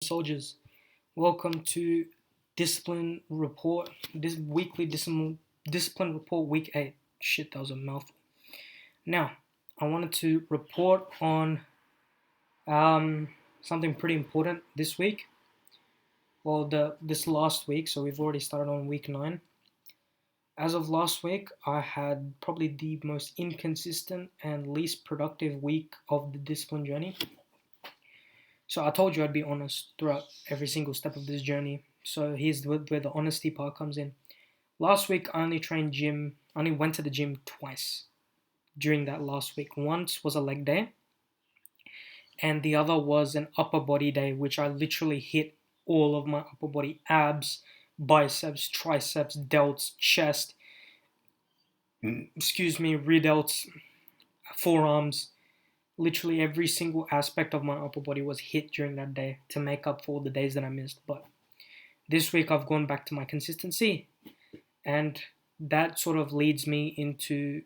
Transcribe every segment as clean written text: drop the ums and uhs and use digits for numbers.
soldiers. Welcome to Discipline Report, this weekly discipline report, week 8. Shit, that was a mouthful. Now, I wanted to report on something pretty important this week. Well, this last week, so we've already started on week 9. As of last week, I had probably the most inconsistent and least productive week of the discipline journey. So I told you I'd be honest throughout every single step of this journey. So here's where the honesty part comes in. Last week I only went to the gym twice during that last week. Once was a leg day, and the other was an upper body day, which I literally hit all of my upper body: abs, biceps, triceps, delts, chest, rear delts, forearms. Literally every single aspect of my upper body was hit during that day to make up for all the days that I missed. But this week I've gone back to my consistency, and that sort of leads me into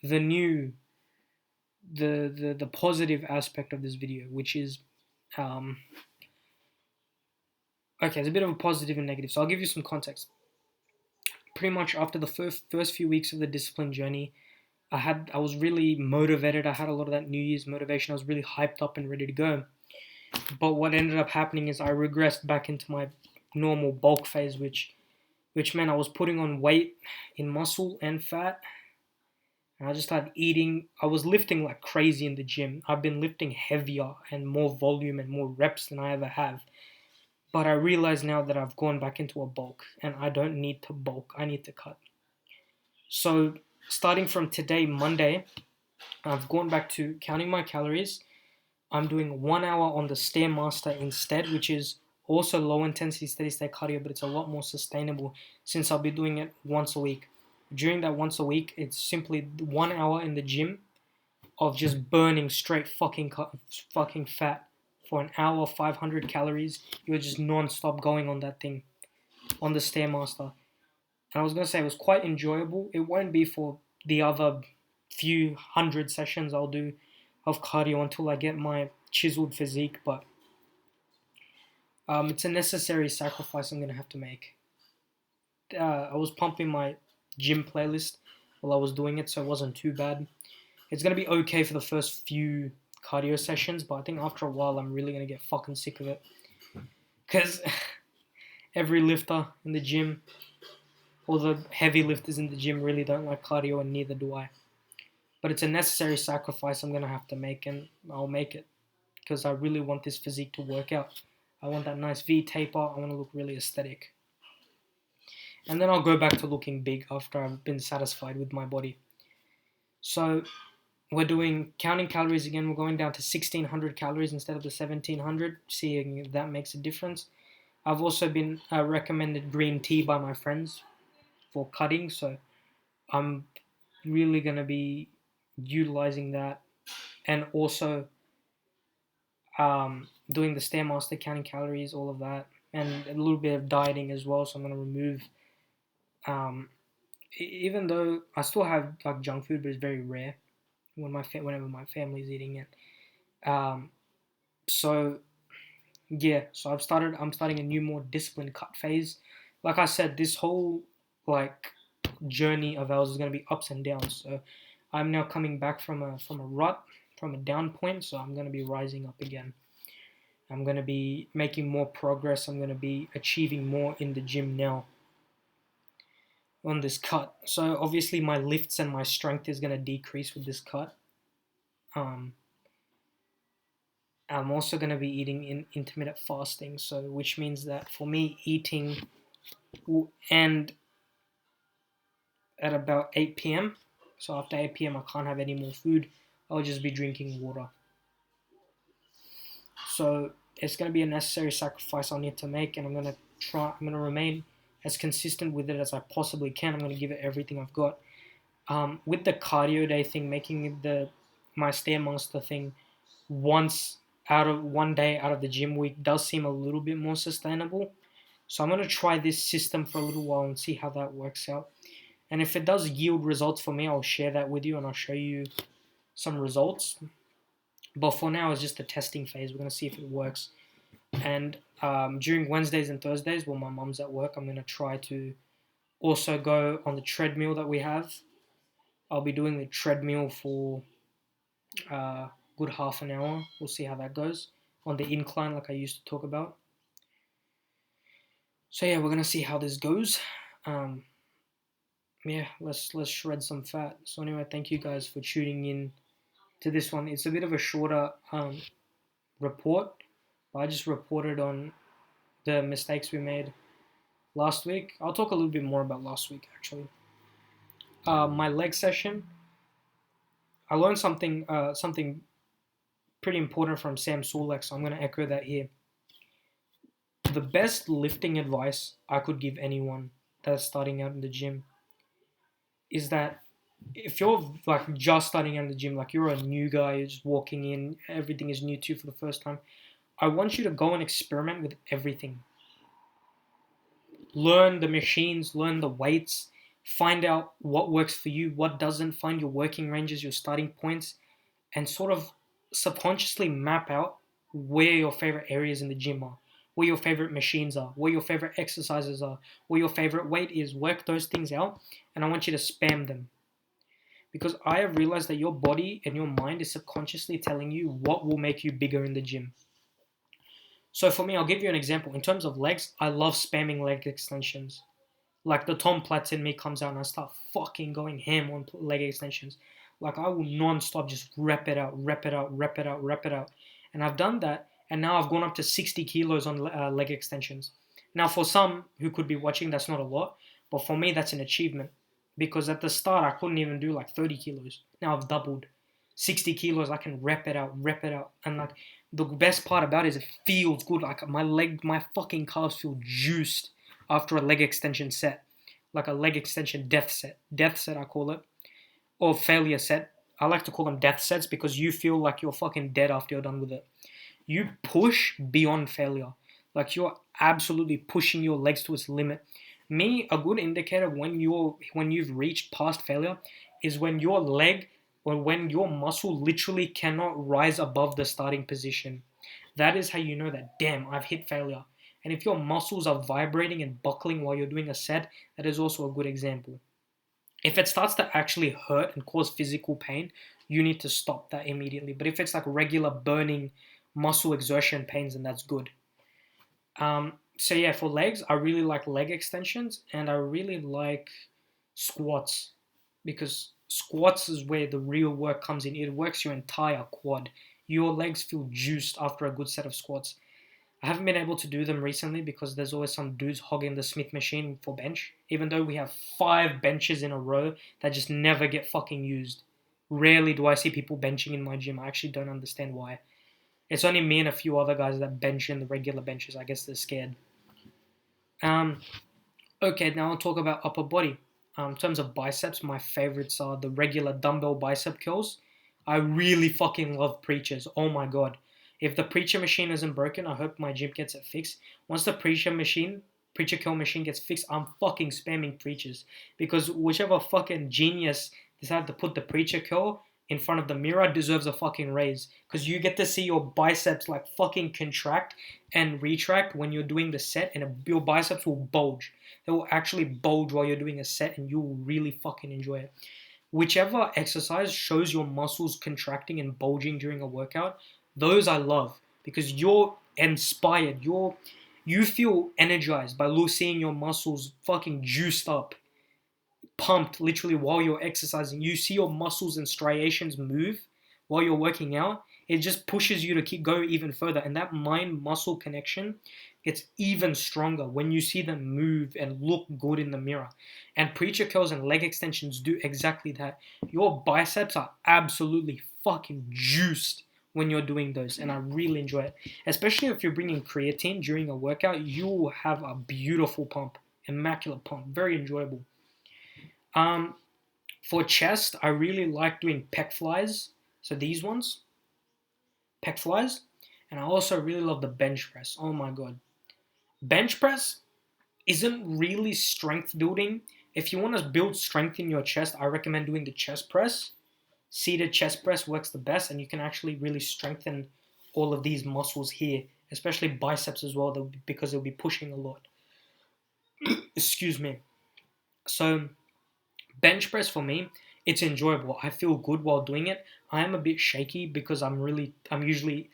the positive aspect of this video, which is okay, it's a bit of a positive and negative. So I'll give you some context. Pretty much after the first few weeks of the discipline journey, I was really motivated. I had a lot of that New Year's motivation. I was really hyped up and ready to go. But what ended up happening is I regressed back into my normal bulk phase, which meant I was putting on weight in muscle and fat. And I just started eating. I was lifting like crazy in the gym. I've been lifting heavier and more volume and more reps than I ever have. But I realize now that I've gone back into a bulk, and I don't need to bulk. I need to cut. So starting from today, Monday, I've gone back to counting my calories. I'm doing 1 hour on the Stairmaster instead, which is also low intensity steady state cardio, but it's a lot more sustainable since I'll be doing it once a week. During that once a week, it's simply 1 hour in the gym of just burning straight fucking fat for an hour, 500 calories. You're just non-stop going on that thing, on the Stairmaster. And I was going to say it was quite enjoyable. It won't be for the other few hundred sessions I'll do of cardio until I get my chiseled physique, but it's a necessary sacrifice I'm going to have to make. I was pumping my gym playlist while I was doing it, so it wasn't too bad. It's going to be okay for the first few cardio sessions, but I think after a while I'm really going to get fucking sick of it. Because every lifter in the gym, all the heavy lifters in the gym really don't like cardio, and neither do I. But it's a necessary sacrifice I'm going to have to make, and I'll make it. Because I really want this physique to work out. I want that nice V taper. I want to look really aesthetic. And then I'll go back to looking big after I've been satisfied with my body. So we're doing counting calories again. We're going down to 1,600 calories instead of the 1,700, seeing if that makes a difference. I've also been recommended green tea by my friends for cutting, so I'm really going to be utilizing that, and also doing the Stairmaster, counting calories, all of that, and a little bit of dieting as well. So I'm going to remove, even though I still have like junk food, but it's very rare whenever my family's eating it. So I'm starting a new, more disciplined cut phase. Like I said, this whole journey of ours is going to be ups and downs. So I'm now coming back from a rut, from a down point. So I'm going to be rising up again. I'm going to be making more progress. I'm going to be achieving more in the gym now on this cut. So obviously my lifts and my strength is going to decrease with this cut. I'm also going to be eating in intermittent fasting, so which means that for me, eating will end at about 8 p.m. So after 8 p.m. I can't have any more food. I'll just be drinking water. So it's going to be a necessary sacrifice I'll need to make, and I'm going to remain as consistent with it as I possibly can. I'm going to give it everything I've got. With the cardio day thing, making my Stairmaster thing one day out of the gym week does seem a little bit more sustainable. So I'm going to try this system for a little while and see how that works out. And if it does yield results for me, I'll share that with you and I'll show you some results. But for now, it's just a testing phase. We're going to see if it works. And during Wednesdays and Thursdays, while my mum's at work, I'm gonna try to also go on the treadmill that we have. I'll be doing the treadmill for a good half an hour. We'll see how that goes on the incline, like I used to talk about. So yeah, we're gonna see how this goes. Um, yeah, let's shred some fat. So anyway, thank you guys for tuning in to this one. It's a bit of a shorter report, but I just reported on the mistakes we made last week. I'll talk a little bit more about last week actually. My leg session, I learned something pretty important from Sam Sulek, so I'm going to echo that here. The best lifting advice I could give anyone that's starting out in the gym is that if you're like just starting out in the gym, like you're a new guy, you're just walking in, everything is new to you for the first time, I want you to go and experiment with everything. Learn the machines, learn the weights, find out what works for you, what doesn't, find your working ranges, your starting points, and sort of subconsciously map out where your favorite areas in the gym are, where your favorite machines are, where your favorite exercises are, where your favorite weight is. Work those things out, and I want you to spam them. Because I have realized that your body and your mind is subconsciously telling you what will make you bigger in the gym. So for me, I'll give you an example. In terms of legs, I love spamming leg extensions. Like the Tom Platz in me comes out and I start fucking going ham on leg extensions. Like I will non-stop just rep it out, rep it out, rep it out, rep it out. And I've done that, and now I've gone up to 60 kilos on leg extensions. Now for some who could be watching, that's not a lot, but for me that's an achievement. Because at the start I couldn't even do like 30 kilos. Now I've doubled. 60 kilos, I can rep it out. And like the best part about it is it feels good. Like my fucking calves feel juiced after a leg extension set, like a leg extension death set I call it, or failure set. I like to call them death sets because you feel like you're fucking dead after you're done with it. You push beyond failure, like you're absolutely pushing your legs to its limit. Me, a good indicator when you've reached past failure is when your leg or when your muscle literally cannot rise above the starting position. That is how you know that, damn, I've hit failure. And if your muscles are vibrating and buckling while you're doing a set, that is also a good example. If it starts to actually hurt and cause physical pain, you need to stop that immediately. But if it's like regular burning muscle exertion pains, then that's good. So yeah, for legs, I really like leg extensions and I really like squats because squats is where the real work comes in. It works your entire quad. Your legs feel juiced after a good set of squats. I haven't been able to do them recently because there's always some dudes hogging the Smith machine for bench, even though we have 5 benches in a row that just never get fucking used. Rarely do I see people benching in my gym. I actually don't understand why. It's only me and a few other guys that bench in the regular benches. I guess they're scared. Um, okay, now I'll talk about upper body. In terms of biceps, my favorites are the regular dumbbell bicep curls. I really fucking love preachers. Oh my god. If the preacher machine isn't broken, I hope my gym gets it fixed. Once the preacher curl machine gets fixed, I'm fucking spamming preachers. Because whichever fucking genius decided to put the preacher curl in front of the mirror deserves a fucking raise. Because you get to see your biceps like fucking contract and retract when you're doing the set, and your biceps will bulge. They will actually bulge while you're doing a set, and you will really fucking enjoy it. Whichever exercise shows your muscles contracting and bulging during a workout, those I love because you're inspired. You feel energized by seeing your muscles fucking juiced up, pumped literally while you're exercising. You see your muscles and striations move while you're working out. It just pushes you to keep going even further. And that mind muscle connection gets even stronger when you see them move and look good in the mirror. And preacher curls and leg extensions do exactly that. Your biceps are absolutely fucking juiced when you're doing those, and I really enjoy it. Especially if you're bringing creatine during a workout, you will have a beautiful pump, immaculate pump, very enjoyable. Um, for chest, I really like doing pec flies. So these ones, pec flies. And I also really love the bench press. Oh my god. Bench press isn't really strength building. If you want to build strength in your chest, I recommend doing the chest press. Seated chest press works the best, and you can actually really strengthen all of these muscles here, especially biceps as well, because they'll be pushing a lot. Excuse me. So bench press for me, it's enjoyable. I feel good while doing it. I am a bit shaky because I'm usually,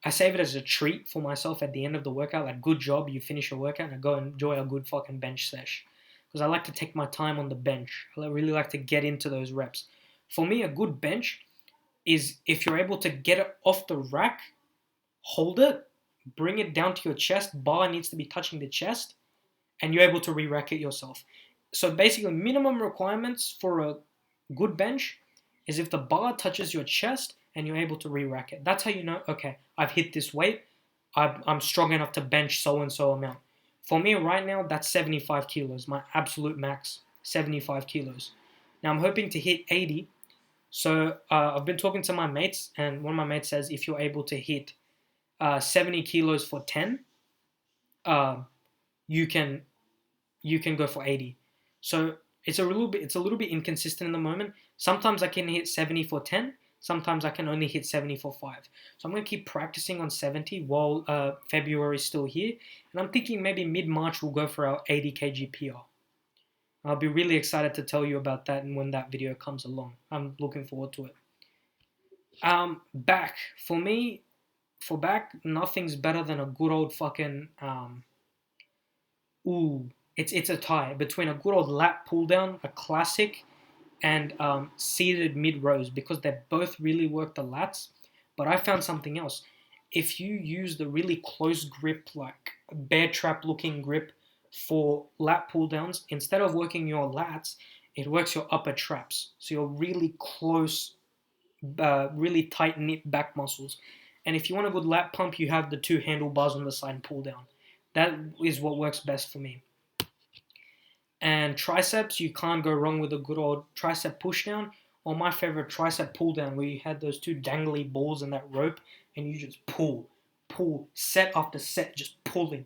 I save it as a treat for myself at the end of the workout. Like, good job, you finish your workout, and I go enjoy a good fucking bench sesh. Because I like to take my time on the bench. I really like to get into those reps. For me, a good bench is if you're able to get it off the rack, hold it, bring it down to your chest. Bar needs to be touching the chest, and you're able to re-rack it yourself. So basically, minimum requirements for a good bench is if the bar touches your chest and you're able to re-rack it. That's how you know, okay, I've hit this weight. I'm strong enough to bench so-and-so amount. For me right now, that's 75 kilos, my absolute max, 75 kilos. Now I'm hoping to hit 80. So I've been talking to my mates, and one of my mates says if you're able to hit 70 kilos for 10, uh, you can go for 80. So it's a little bit inconsistent in the moment. Sometimes I can hit 70 for 10. Sometimes I can only hit 70 for 5. So I'm going to keep practicing on 70 while February is still here. And I'm thinking maybe mid-March we'll go for our 80 kg PR. I'll be really excited to tell you about that and when that video comes along. I'm looking forward to it. Back. For me, for back, nothing's better than a good old fucking... It's a tie between a good old lat pull down, a classic, and seated mid rows, because they both really work the lats. But I found something else. If you use the really close grip, like bear trap looking grip for lat pull downs, instead of working your lats, it works your upper traps. So you're really close, really tight knit back muscles. And if you want a good lat pump, you have the two handlebars on the side and pull down. That is what works best for me. And triceps, you can't go wrong with a good old tricep push down, or my favorite, tricep pull down, where you had those two dangly balls in that rope and you just pull, set after set, just pulling,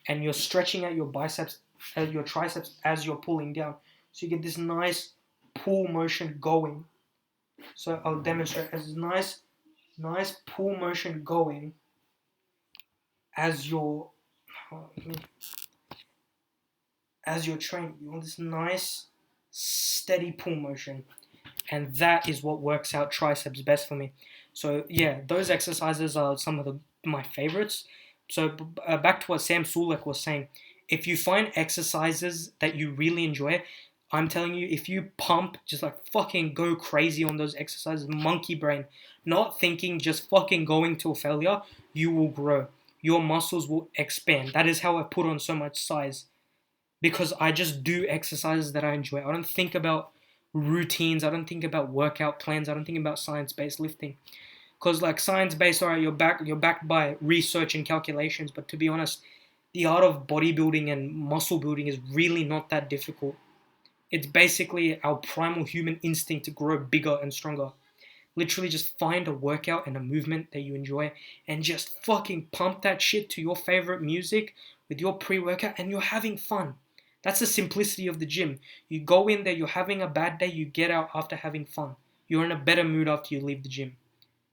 and you're stretching out your biceps, your triceps as you're pulling down. So you get this nice pull motion going. So I'll demonstrate as nice pull motion going as you're training. You want this nice steady pull motion, and that is what works out triceps best for me. So yeah, those exercises are some of my favorites. So back to what Sam Sulek was saying, if you find exercises that you really enjoy, I'm telling you, if you pump, just like fucking go crazy on those exercises, monkey brain, not thinking, just fucking going till failure, you will grow. Your muscles will expand. That is how I put on so much size, because I just do exercises that I enjoy. I don't think about routines. I don't think about workout plans. I don't think about science-based lifting. Because like science-based, all right, you're backed by research and calculations. But to be honest, the art of bodybuilding and muscle building is really not that difficult. It's basically our primal human instinct to grow bigger and stronger. Literally just find a workout and a movement that you enjoy and just fucking pump that shit to your favorite music with your pre-workout, and you're having fun. That's the simplicity of the gym. You go in there, you're having a bad day, you get out after having fun. You're in a better mood after you leave the gym.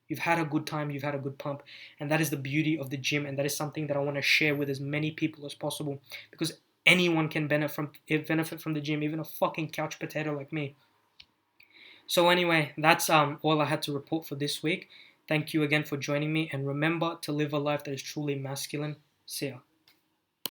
You've had a good time, you've had a good pump, and that is the beauty of the gym, and that is something that I want to share with as many people as possible, because anyone can benefit from the gym, even a fucking couch potato like me. So anyway, that's all I had to report for this week. Thank you again for joining me, and remember to live a life that is truly masculine. See ya.